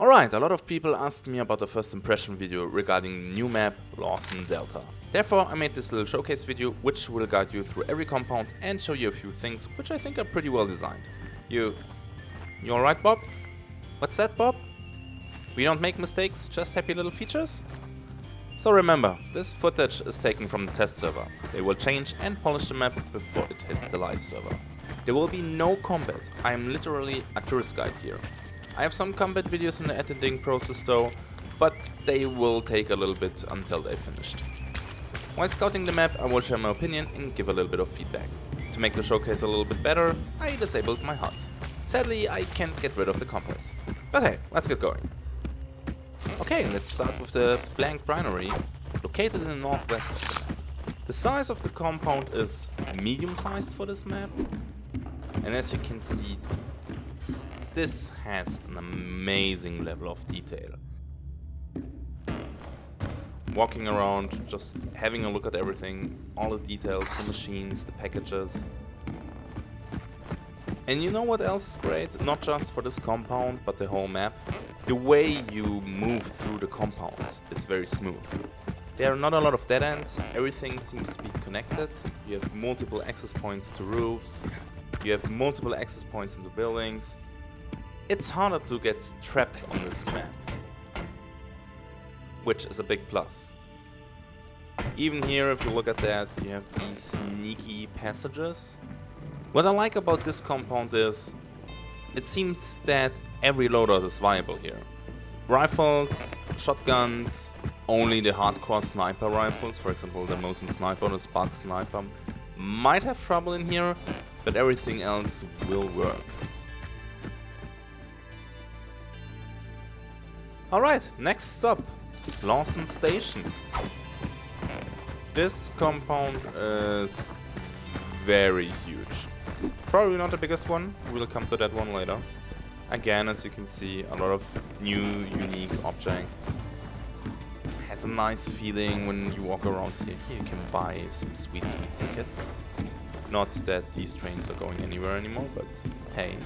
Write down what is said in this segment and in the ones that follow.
Alright, a lot of people asked me about the first impression video regarding new map Lawson Delta. Therefore I made this little showcase video which will guide you through every compound and show you a few things which I think are pretty well designed. You alright, Bob? What's that, Bob? We don't make mistakes, just happy little features? So remember, this footage is taken from the test server. They will change and polish the map before it hits the live server. There will be no combat, I am literally a tourist guide here. I have some combat videos in the editing process though, but they will take a little bit until they're finished. While scouting the map, I will share my opinion and give a little bit of feedback. To make the showcase a little bit better, I disabled my HUD. Sadly, I can't get rid of the compass. But hey, let's get going. Okay, let's start with the Blanc Brinery, located in the northwest of the map. The size of the compound is medium-sized for this map, and as you can see, this has an amazing level of detail. Walking around, just having a look at everything, all the details, the machines, the packages. And you know what else is great? Not just for this compound, but the whole map. The way you move through the compounds is very smooth. There are not a lot of dead ends, everything seems to be connected. You have multiple access points to roofs, you have multiple access points into buildings. It's harder to get trapped on this map, which is a big plus. Even here, if you look at that, you have these sneaky passages. What I like about this compound is, it seems that every loadout is viable here. Rifles, shotguns, only the hardcore sniper rifles, for example the Mosin sniper, the Spark sniper, might have trouble in here, but everything else will work. Alright, next stop, Lawson Station. This compound is very huge. Probably not the biggest one, we'll come to that one later. Again, as you can see, a lot of new, unique objects. Has a nice feeling when you walk around here. Here you can buy some sweet tickets. Not that these trains are going anywhere anymore, but hey.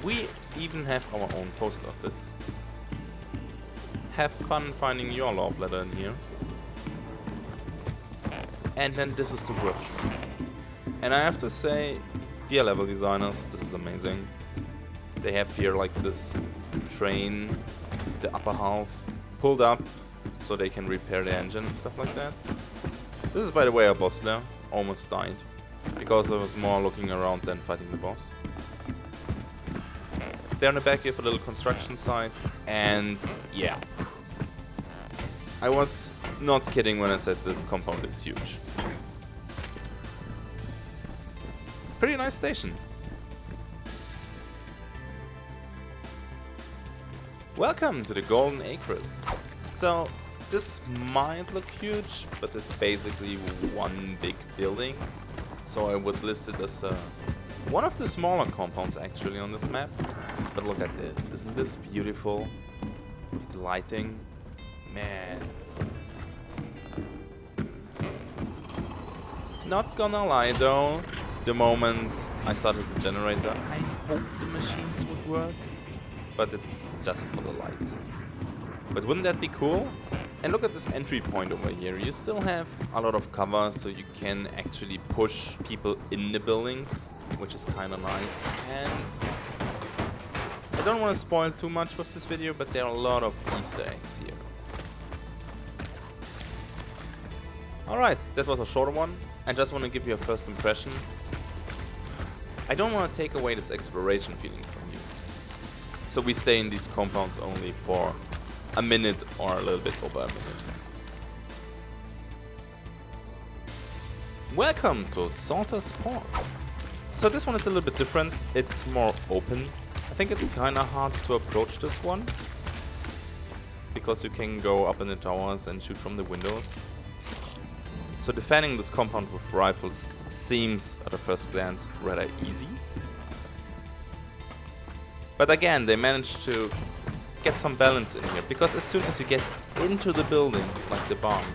We even have our own post office. Have fun finding your love letter in here. And then this is the workshop. And I have to say, dear level designers, this is amazing. They have here like this train, the upper half, pulled up so they can repair the engine and stuff like that. This is, by the way, a boss there. Almost died because I was more looking around than fighting the boss. There in the back you have a little construction site, and yeah, I was not kidding when I said this compound is huge. Pretty nice station. Welcome to the Golden Acres. So this might look huge, but it's basically one big building. So I would list it as one of the smaller compounds actually on this map. But look at this, isn't this beautiful? With the lighting, man. Not gonna lie though, the moment I started the generator, I hoped the machines would work. But it's just for the light. But wouldn't that be cool? And look at this entry point over here. You still have a lot of cover, so you can actually push people in the buildings, which is kind of nice. And I don't want to spoil too much with this video, but there are a lot of Easter eggs here. Alright, that was a shorter one. I just want to give you a first impression. I don't want to take away this exploration feeling from you. So we stay in these compounds only for a minute or a little bit over a minute. Welcome to Salter's Port. So this one is a little bit different, it's more open. I think it's kinda hard to approach this one, because you can go up in the towers and shoot from the windows. So defending this compound with rifles seems at a first glance rather easy. But again, they managed to get some balance in here, because as soon as you get into the building, like the bomb,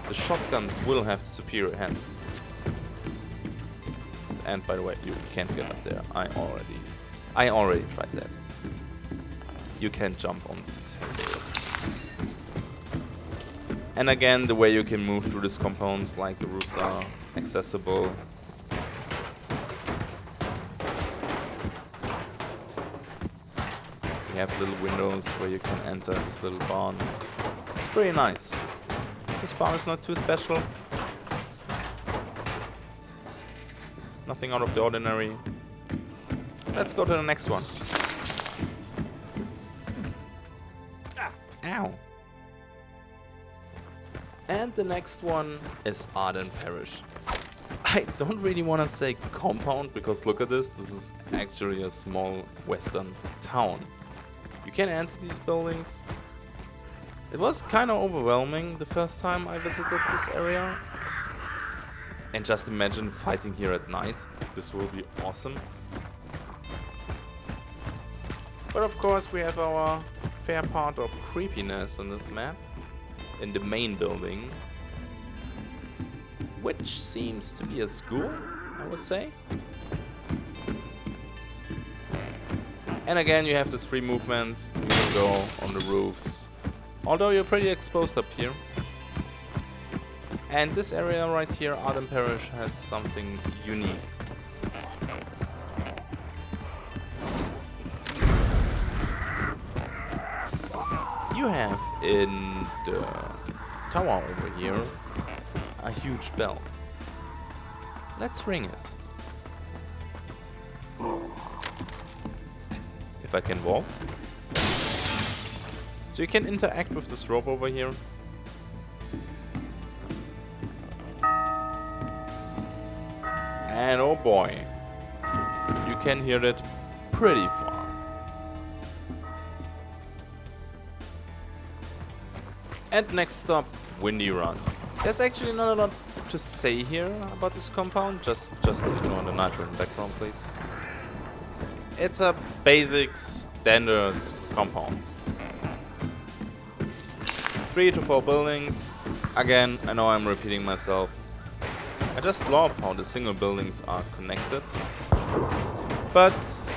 the shotguns will have the superior hand. And by the way, you can't get up there. I already tried that. you can jump on these hills. And again, the way you can move through these compounds, like the roofs are accessible. You have little windows where you can enter this little barn. It's pretty nice. This barn is not too special. Nothing out of the ordinary. Let's go to the next one. Ow. And the next one is Arden Parish. I don't really want to say compound because look at this. This is actually a small western town. You can enter these buildings. It was kind of overwhelming the first time I visited this area. And just imagine fighting here at night. This will be awesome. But of course we have our fair part of creepiness on this map. In the main building. Which seems to be a school, I would say. And again you have this free movement. You can go on the roofs. Although you're pretty exposed up here. And this area right here, Arden Parish, has something unique. You have in the tower over here a huge bell. Let's ring it. If I can vault. So you can interact with this rope over here. And oh boy, you can hear it pretty far. And next stop, Windy Run. There's actually not a lot to say here about this compound. Just ignore the nitro in the background, please. It's a basic, standard compound. 3 to 4 buildings. Again, I know I'm repeating myself. I just love how the single buildings are connected. But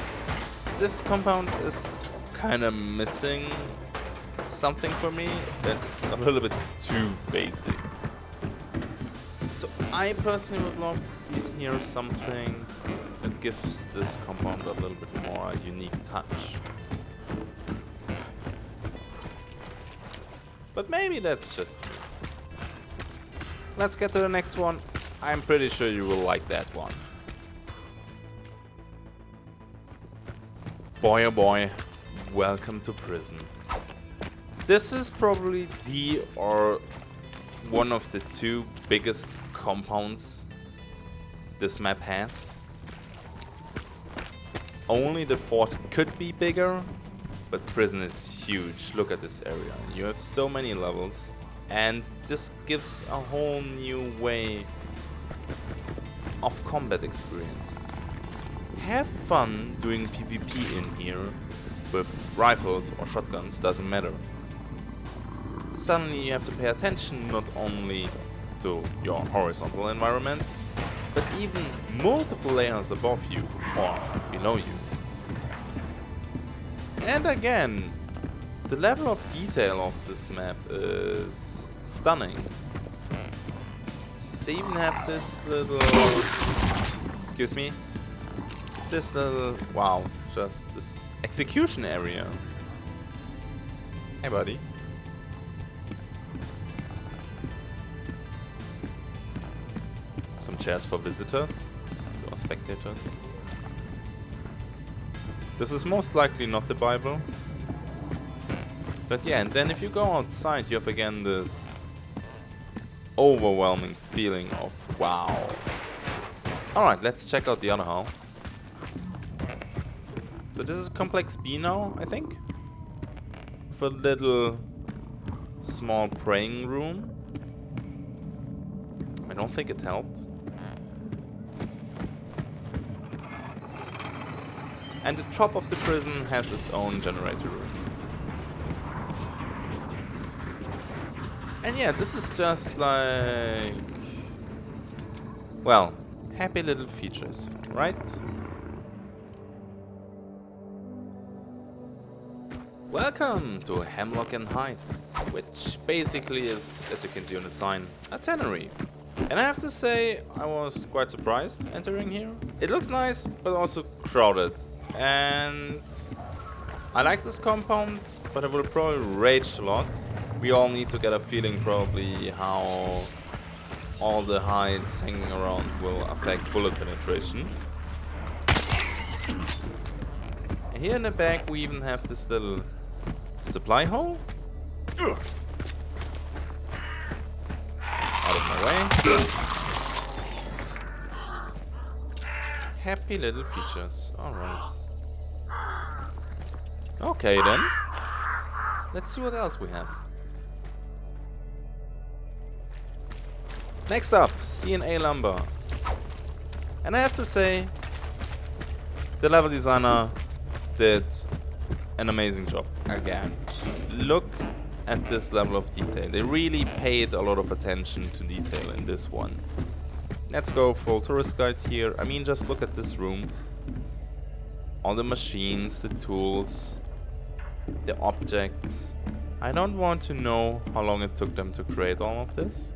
this compound is kind of missing something for me. It's a little bit too basic. So I personally would love to see here something that gives this compound a little bit more unique touch. But maybe that's just me. Let's get to the next one. I'm pretty sure you will like that one. Boy oh boy, welcome to prison. This is probably the or one of the 2 biggest compounds this map has. Only the fort could be bigger, but prison is huge. Look at this area. You have so many levels, and this gives a whole new way of combat experience. Have fun doing PvP in here with rifles or shotguns, doesn't matter. Suddenly you have to pay attention not only to your horizontal environment, but even multiple layers above you or below you. And again, the level of detail of this map is stunning. They even have this little, excuse me, this little, wow, just this execution area. Hey buddy. Some chairs for visitors or spectators. This is most likely not the Bible. But yeah, and then if you go outside, you have again this overwhelming feeling of wow. Alright, let's check out the other hall. So this is complex B now, I think. With a little small praying room. I don't think it helped. And the top of the prison has its own generator room. And yeah, this is just like, well, happy little features, right? Welcome to Hemlock and Hide, which basically is, as you can see on the sign, a tannery. And I have to say, I was quite surprised entering here. It looks nice, but also crowded. And I like this compound, but I will probably rage a lot. We all need to get a feeling probably how all the hides hanging around will affect bullet penetration. And here in the back we even have this little supply hole. Out of my way. Happy little features. Alright. Okay then. Let's see what else we have. Next up, C&A Lumber. And I have to say, the level designer did an amazing job again. Look at this level of detail. They really paid a lot of attention to detail in this one. Let's go full tourist guide here. I mean, just look at this room. All the machines, the tools, the objects. I don't want to know how long it took them to create all of this.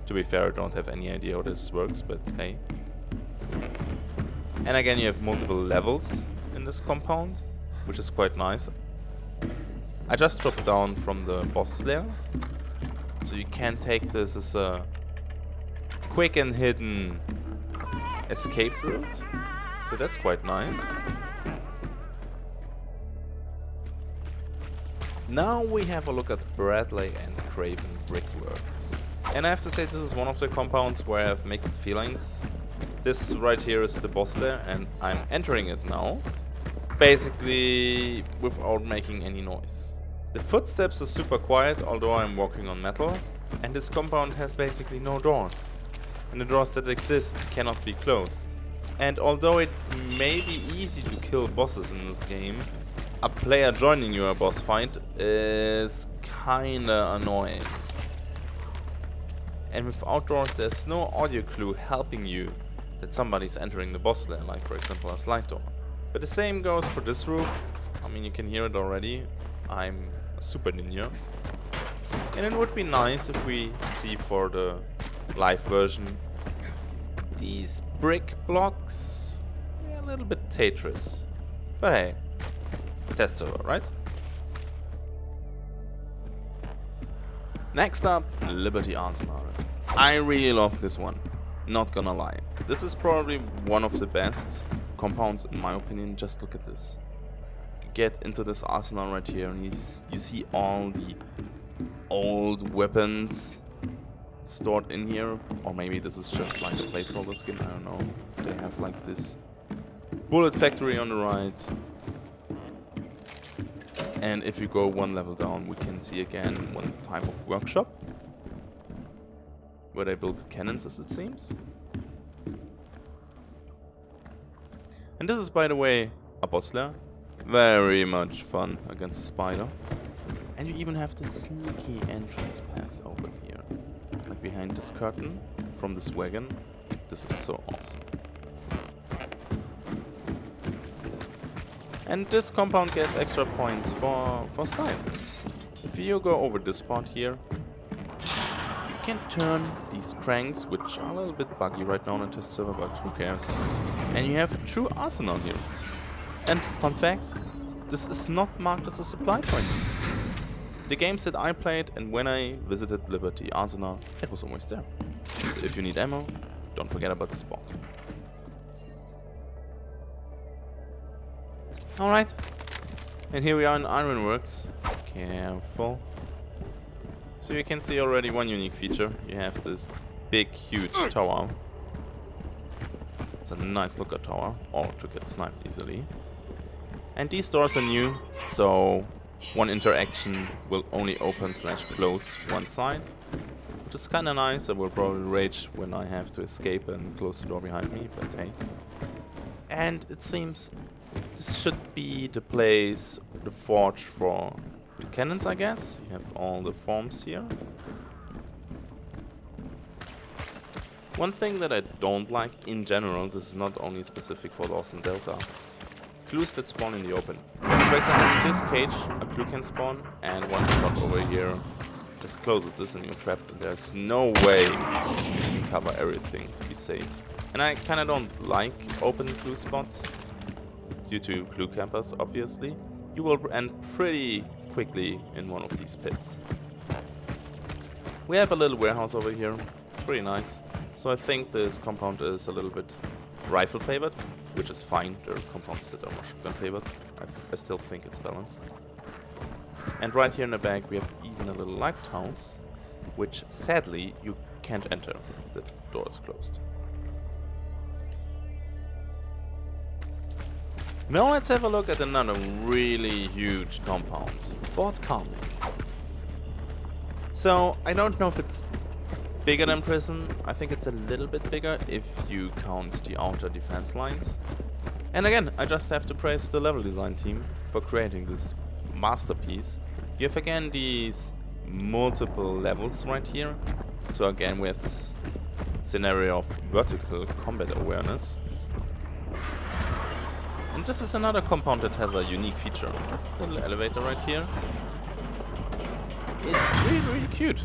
To be fair, I don't have any idea how this works, but hey. And again, you have multiple levels in this compound, which is quite nice. I just dropped down from the boss lair, so you can take this as a quick and hidden escape route. So that's quite nice. Now we have a look at Bradley and Craven Brickworks. And I have to say, this is one of the compounds where I have mixed feelings. This right here is the boss lair, and I'm entering it now, basically without making any noise. The footsteps are super quiet, although I'm walking on metal, and this compound has basically no doors. And the doors that exist cannot be closed. And although it may be easy to kill bosses in this game, a player joining your boss fight is kinda annoying. And with outdoors, there's no audio clue helping you that somebody's entering the boss lair, like for example a slide door. But the same goes for this roof. I mean, you can hear it already. I'm a super ninja. And it would be nice if we see for the live version these brick blocks. Yeah, a little bit Tetris. But hey, test server, right? Next up, Liberty Arsenal. I really love this one, not gonna lie. This is probably one of the best compounds in my opinion. Just look at this. You get into this arsenal right here and you see all the old weapons stored in here. Or maybe this is just like a placeholder skin, I don't know. They have like this bullet factory on the right. And if you go one level down, we can see again one type of workshop where they build cannons, as it seems. And this is, by the way, a boss lair. Very much fun against a spider. And you even have this sneaky entrance path over here, like behind this curtain from this wagon. This is so awesome. And this compound gets extra points for style. If you go over this part here, you can turn these cranks, which are a little bit buggy right now on the test server, but who cares. And you have a true arsenal here. And fun fact, this is not marked as a supply point. The games that I played and when I visited Liberty Arsenal, it was always there. So if you need ammo, don't forget about the spot. Alright, and here we are in Ironworks. Careful. So you can see already one unique feature. You have this big, huge tower. It's a nice looker tower, or to get sniped easily. And these doors are new, so one interaction will only open/close one side, which is kinda nice. I will probably rage when I have to escape and close the door behind me, but hey. And it seems this should be the place, the forge for the cannons, I guess. You have all the forms here. One thing that I don't like in general, this is not only specific for Lawson Delta, clues that spawn in the open. For example, in this cage, a clue can spawn, and one shot over here just closes this and you're trapped, and there's no way you can cover everything to be safe. And I kinda don't like open clue spots, due to clue campers, obviously. You will end pretty quickly in one of these pits. We have a little warehouse over here, pretty nice. So I think this compound is a little bit rifle favored, which is fine. There are compounds that are more shotgun favored. I still think it's balanced. And right here in the back we have even a little lighthouse, which sadly you can't enter. The door is closed. Now let's have a look at another really huge compound, Fort Carmick. So I don't know if it's bigger than prison. I think it's a little bit bigger if you count the outer defense lines. And again, I just have to praise the level design team for creating this masterpiece. You have again these multiple levels right here. So again we have this scenario of vertical combat awareness. And this is another compound that has a unique feature. This little elevator right here is really, really cute.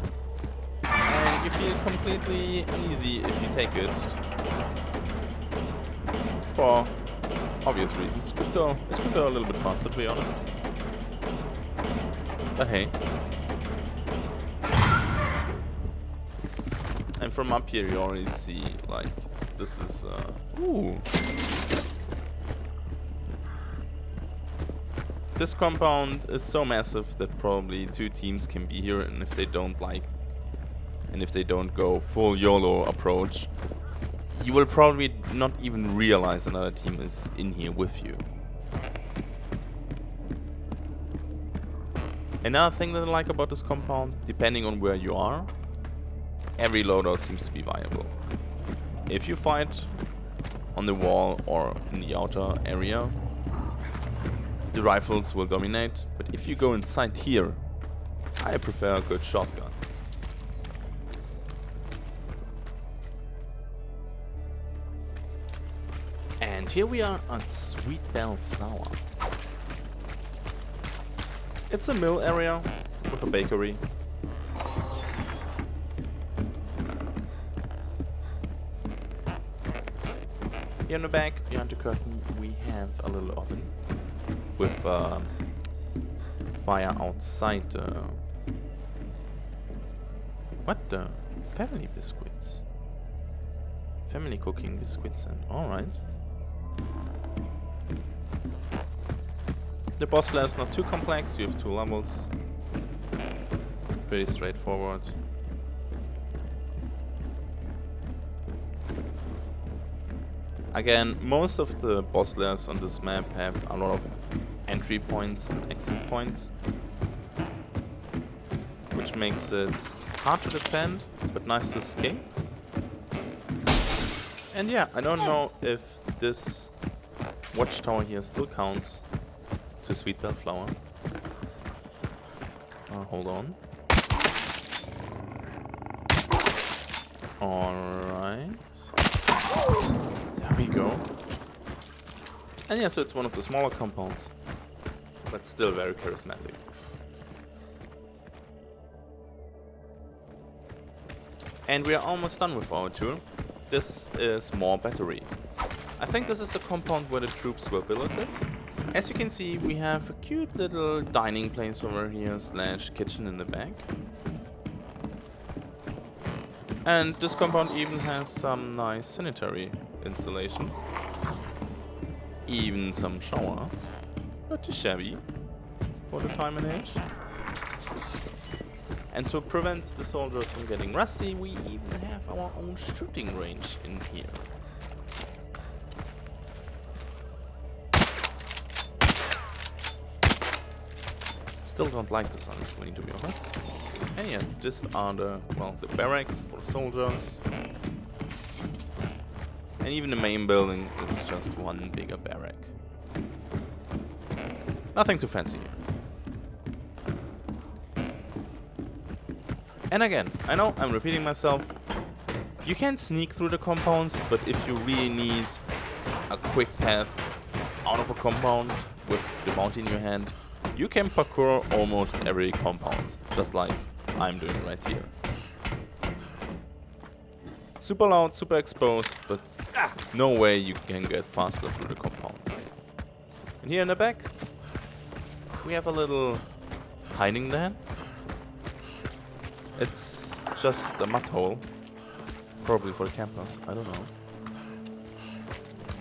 And you feel completely uneasy if you take it. For obvious reasons. It could go a little bit faster, to be honest. But hey. And from up here you already see, like, this is ooh. This compound is so massive that probably 2 teams can be here, and if they don't go full YOLO approach, you will probably not even realize another team is in here with you. Another thing that I like about this compound, depending on where you are, every loadout seems to be viable. If you fight on the wall or in the outer area, the rifles will dominate, but if you go inside here, I prefer a good shotgun. And here we are at Sweetbell Flour. It's a mill area with a bakery. Here in the back, behind the curtain, we have a little oven with fire outside. What the? Family biscuits. Family cooking biscuits, and alright. The boss layer is not too complex, you have 2 levels. Pretty straightforward. Again, most of the boss layers on this map have a lot of entry points and exit points, which makes it hard to defend, but nice to escape. And yeah, I don't know if this watchtower here still counts to Sweetbell Flour. Hold on. Alright. There we go. And yeah, so it's one of the smaller compounds, but still very charismatic. And we are almost done with our tour. This is Maw Battery. I think this is the compound where the troops were billeted. As you can see, we have a cute little dining place over here / kitchen in the back. And this compound even has some nice sanitary installations. Even some showers. Not too shabby for the time and age. And to prevent the soldiers from getting rusty, we even have our own shooting range in here. Still don't like this on the screen, to be honest. And yeah, these are the barracks for soldiers. And even the main building is just one bigger barrack. Nothing too fancy here. And again, I know I'm repeating myself. You can sneak through the compounds, but if you really need a quick path out of a compound, with the bounty in your hand, you can parkour almost every compound, just like I'm doing right here. Super loud, super exposed, but no way you can get faster through the compound. And here in the back, we have a little hiding den. It's just a mud hole, probably for the campers, I don't know.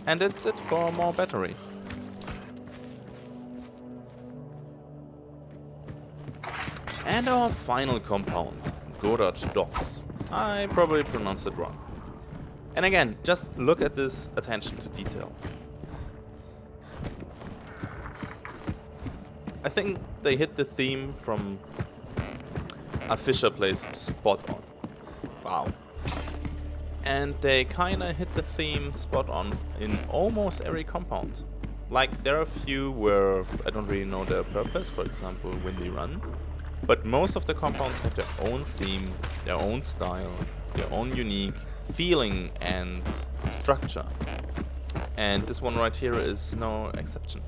And that's it for Maw Battery. And our final compound, Godard Docks. I probably pronounced it wrong. And again, just look at this attention to detail. I think they hit the theme from a Fisher Place spot on. Wow. And they kinda hit the theme spot on in almost every compound. Like, there are a few where I don't really know their purpose, for example, Windy Run. But most of the compounds have their own theme, their own style, their own unique feeling and structure. And this one right here is no exception.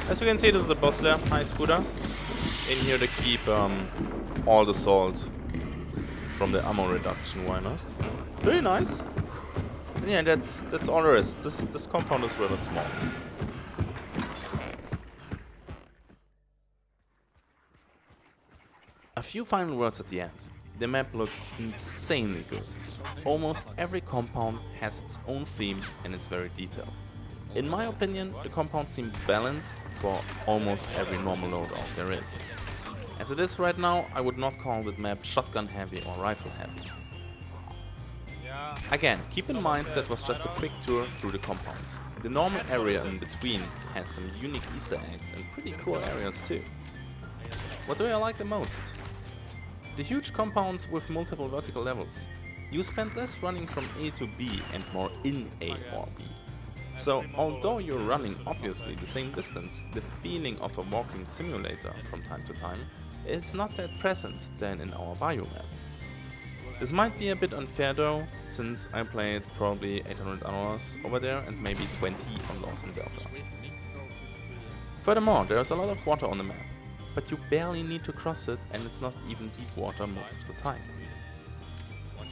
As you can see, this is the boss lair. Hi, Scooter. In here they keep all the salt from the ammo reduction, why not? Very nice. And yeah, that's all there is. This compound is rather small. A few final words at the end. The map looks insanely good. Almost every compound has its own theme and is very detailed. In my opinion, the compounds seem balanced for almost every normal loadout there is. As it is right now, I would not call the map shotgun heavy or rifle heavy. Again, keep in mind that was just a quick tour through the compounds. The normal area in between has some unique Easter eggs and pretty cool areas too. What do I like the most? The huge compounds with multiple vertical levels. You spend less running from A to B and more in A or B. So, although you're running obviously the same distance, the feeling of a walking simulator from time to time is not that present than in our biomap. This might be a bit unfair though, since I played probably 800 hours over there and maybe 20 on Lawson Delta. Furthermore, there's a lot of water on the map, but you barely need to cross it and it's not even deep water most of the time.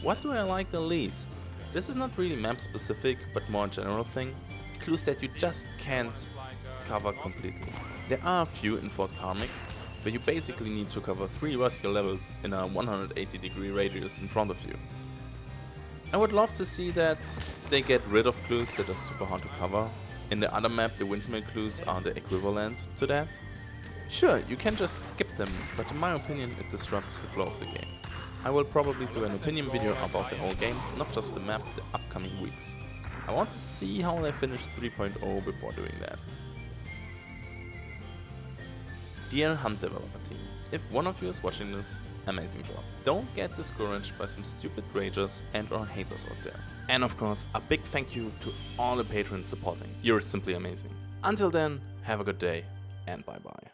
What do I like the least? This is not really map specific, but more a general thing. Clues that you just can't cover completely. There are a few in Fort Carmick, but you basically need to cover 3 vertical levels in a 180-degree radius in front of you. I would love to see that they get rid of clues that are super hard to cover. In the other map, the windmill clues are the equivalent to that. Sure, you can just skip them, but in my opinion it disrupts the flow of the game. I will probably do an opinion video about the whole game, not just the map, the upcoming weeks. I want to see how they finish 3.0 before doing that. Dear Hunt Developer Team, if one of you is watching this, amazing job. Don't get discouraged by some stupid ragers and or haters out there. And of course, a big thank you to all the patrons supporting. You're simply amazing. Until then, have a good day and bye bye.